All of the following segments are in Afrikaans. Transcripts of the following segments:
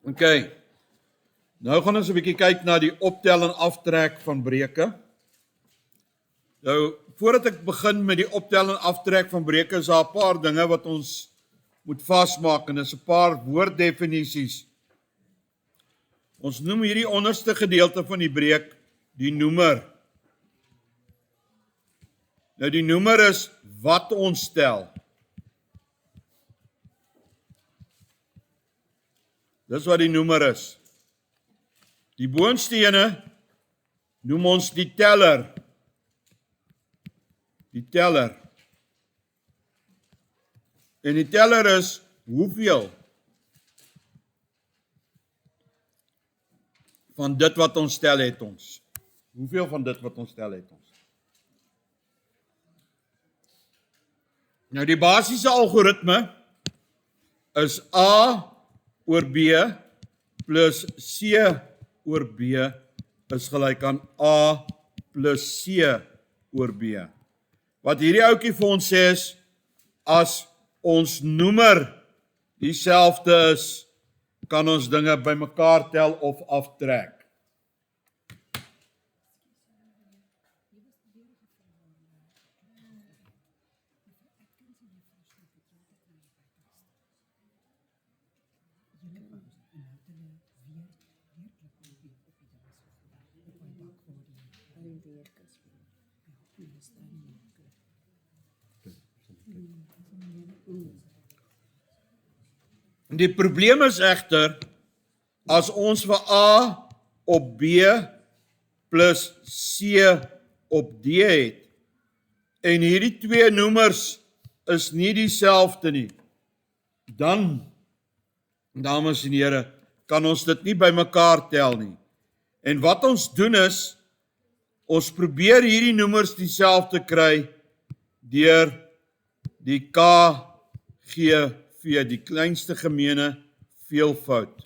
Ok, nou gaan ons 'n bietjie kyk na die optel en aftrek van breuke. Nou, voordat ek begin met die optel en aftrek van breuke, is daar 'n paar dinge wat ons moet vasmaak en dis 'n paar woorddefinisies. Ons noem hierdie onderste gedeelte van die breuk die noemer. Nou die noemer is wat ons tel. Dis wat die noemer is. Die boonste ene noem ons die teller. Die teller. En die teller is hoeveel van dit wat ons tel het ons. Hoeveel van dit wat ons tel het ons. Nou die basiese algoritme is A oor B plus C oor B is gelyk aan A plus C oor B. Wat hierdie ouetjie vir ons sê is, as ons noemer dieselfde is, kan ons dinge bymekaar tel of aftrek. Die probleem is egter, as ons vir A op B plus C op D het, en hierdie twee noemers is nie dieselfde nie, dan, dames en here, kan ons dit nie bymekaar tel nie. En wat ons doen is, ons probeer hierdie noemers dieselfde kry deur die KGV, die kleinste gemeene veelvoud,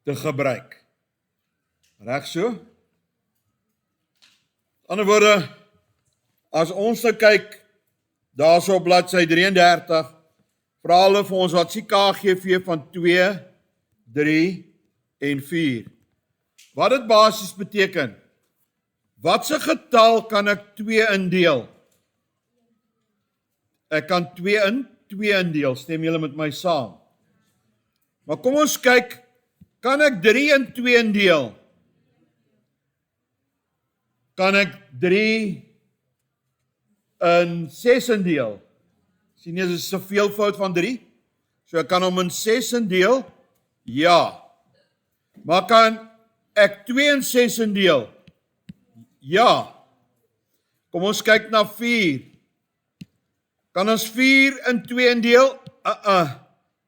te gebruik. Reg so? Met ander woorde, as ons nou kyk, daar so op bladsy 33, vra hulle vir ons wat is die KGV van 2, 3 en 4. Wat dit basies beteken? Watse getal kan ek 2 indeel? Ek kan 2 in 2 indeel, stem julle met my saam. Maar kom ons kyk, kan ek 3 in 2 indeel? Kan ek 3 in 6 indeel? Sien jy, dit is 'n veelvoud van 3. So ek kan hom in 6 indeel? Ja. Maar kan ek 2 in 6 indeel? Ja. Kom ons kyk na 4. Kan ons 4 in 2 indeel?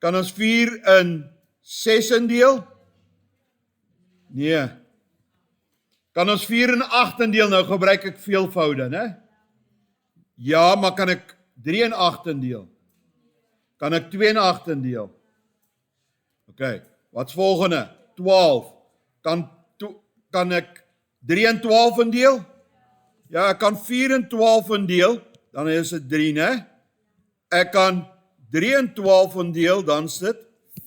Kan ons 4 in 6 indeel? Nee. Kan ons 4 in 8 indeel? Nou gebruik ek veelvoude, né? Ja, maar kan ek 3 in 8 indeel? Kan ek 2 in 8 indeel? OK, wat's volgende? 12. Kan ek 3 in 12 indeel? Ja, ek kan 4 in 12 indeel, dan is dit 3, né? Ek kan 3 in 12 indeel, dan is dit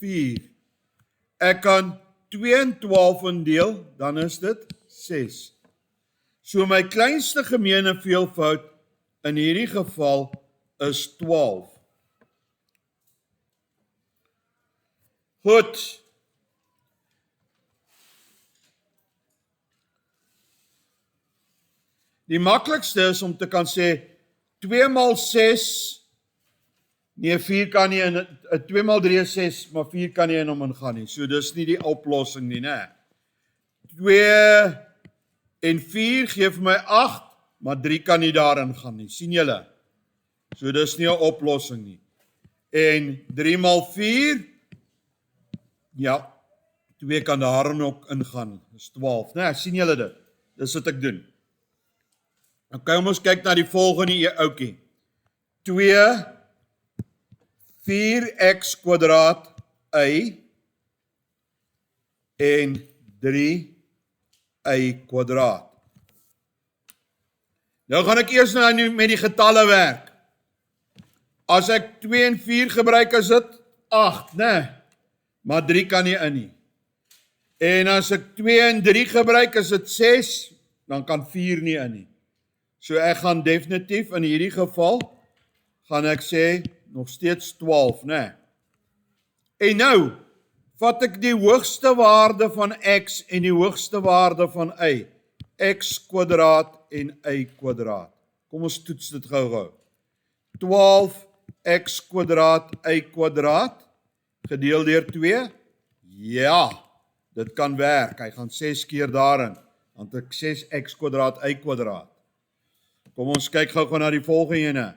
4. Ek kan 2 in 12 indeel, dan is dit 6. So my kleinste gemeene veelvoud in hierdie geval is 12. Goed. Die maklikste is om te kan sê 2 maal 6, nee 4 kan nie in 2 maal 3 is 6, maar 4 kan nie in hom ingaan nie. So dis nie die oplossing nie, né? 2 en 4 gee vir my 8, maar 3 kan nie daarin gaan nie. Sien julle? So dis nie 'n oplossing nie. En 3 maal 4, ja, 2 kan daarin ook ingaan. Dis 12, né? Sien julle dit? Dis wat ek doen. OK, ons kyk na die volgende ouetjie. 2 4x kwadraat y en 3y kwadraat. Nou gaan ek eers nou met die getalle werk. As ek 2 en 4 gebruik, is dit 8, né? Maar 3 kan nie in nie. En as ek 2 en 3 gebruik, is dit 6, dan kan 4 nie in nie. So ek gaan definitief in hierdie geval, gaan ek sê, nog steeds 12, né? En nou, vat ek die hoogste waarde van x en die hoogste waarde van y. X kwadraat en y kwadraat. Kom ons toets dit gou-gou. 12 x kwadraat y kwadraat gedeel deur 2. Ja, dit kan werk. Hy gaan 6 keer daarin. Want ek 6x kwadraat y kwadraat. Kom ons kyk gou-gou na die volgende ene.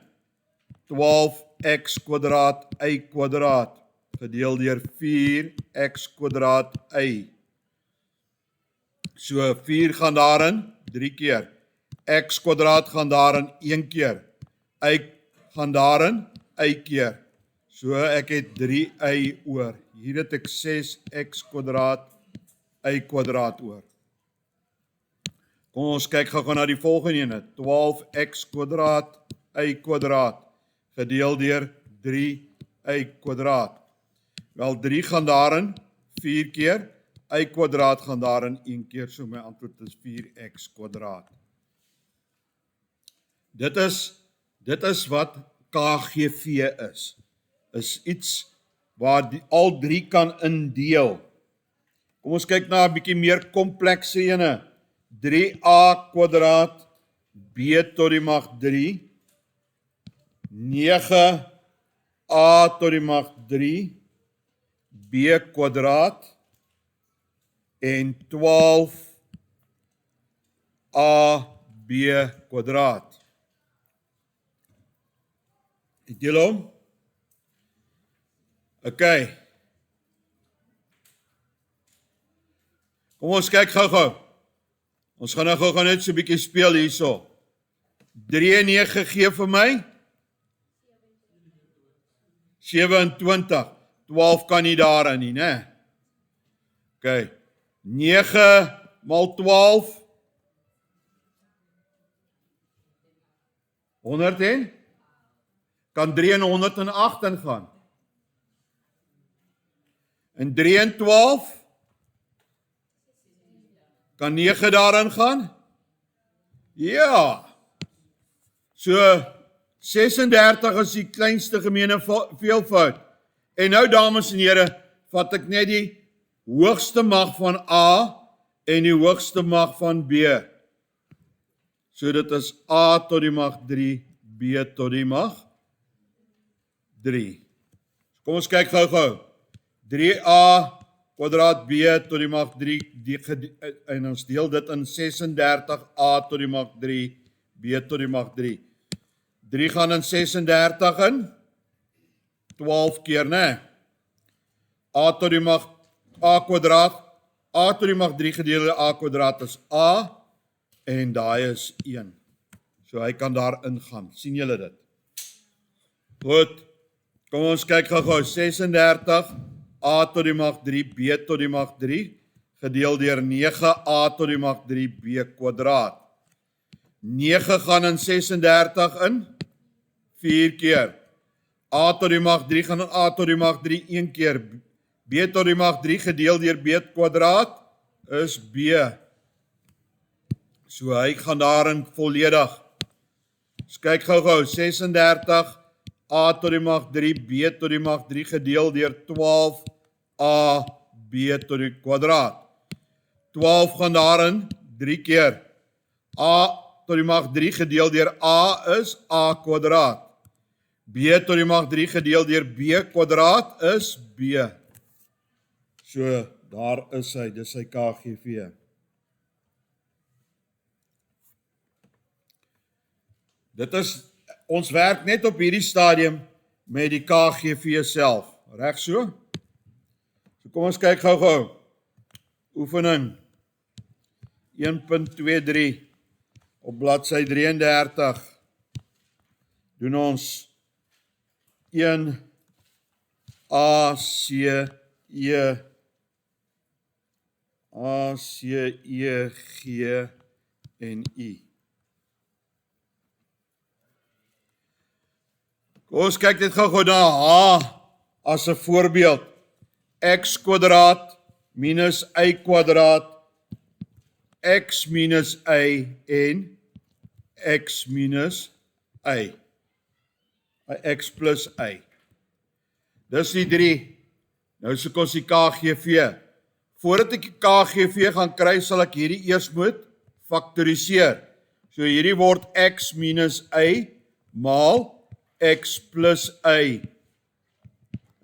12x kwadraat y kwadraat gedeel deur 4x kwadraat y. So 4 gaan daarin 3 keer. X kwadraat gaan daarin 1 keer. Y gaan daarin y keer. So ek het 3y oor. Hier het ek 6x kwadraat y kwadraat oor. Kom ons kyk gou na die volgende ene. 12x kwadraat y kwadraat gedeel deur 3y kwadraat. Wel 3 gaan daarin 4 keer. Y kwadraat gaan daarin 1 keer. So my antwoord is 4x kwadraat. Dit is wat KGV is. Is iets waar al 3 kan indeel. Kom ons kyk na 'n bietjie meer komplekse ene. 3a kwadraat b tot die mag 3. 9a tot die mag 3 b kwadraat en 12ab kwadraat. Ek deel hom. Okay. Kom ons kyk gou-gou. Ons gaan nou gou-gou net so 'n bietjie speel hierso. 3 en 9 gee vir my 27. 12 kan nie daarin nie, né? Okay. 9 maal 12 100 en kan 3 en 108 ingaan. En 3 en 12 kan 9 daarin gaan? Ja. So 36 is die kleinste gemeene veelvoud. En nou dames en here, vat ek net die hoogste mag van A en die hoogste mag van B. So dit is A tot die mag 3, B tot die mag 3. Kom ons kyk gou-gou. 3a kwadraat b tot die mag 3 en ons deel dit in 36a tot die mag 3 b tot die mag 3. 3 gaan in 36 in 12 keer, né? A tot die mag a kwadraat, a tot die mag 3 gedeel deur a kwadraat is a en daai is 1. So hy kan daar ingaan. sien julle dit? Goed. Kom ons kyk gou-gou. 36 a tot die mag 3 b tot die mag 3 gedeel deur 9a tot die mag 3 b kwadraat. 9 gaan in 36 in 4 keer. A tot die mag 3 gaan in a tot die mag 3 1 keer. B tot die mag 3 gedeel deur b kwadraat is b. So hy gaan daarin volledig. Dus kyk gou-gou. 36 a tot die mag 3 b tot die mag 3 gedeel deur 12 a b tot die kwadraat. 12 gaan daarin 3 keer. A tot die mag 3 gedeel deur a is a kwadraat. B tot die mag 3 gedeel deur b kwadraat is b. So daar is hy, dis sy KGV. Dit is, ons werk net op hierdie stadium met die KGV self, reg so? So kom ons kyk gou-gou. Oefening 1.23 op bladsy 33 doen ons 1 A, C, E, G en I. Kom ons kyk dit gou-gou na H as 'n voorbeeld, x kwadraat minus y kwadraat, x minus y en x minus y, x plus y. Dis die 3. Nou soek ons die KGV. Voordat ek die KGV gaan kry, sal ek hierdie eers moet faktoriseer. So hierdie word x minus y maal x plus y.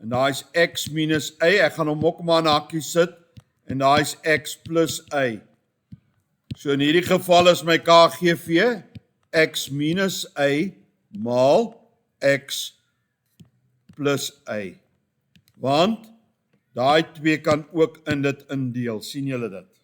En daar is x minus y, ek gaan hom ook maar in hakkies sit, en daar is x plus y. So in hierdie geval is my KGV x minus y maal x plus y. Want daai 2 kan ook in dit indeel, sien julle dit?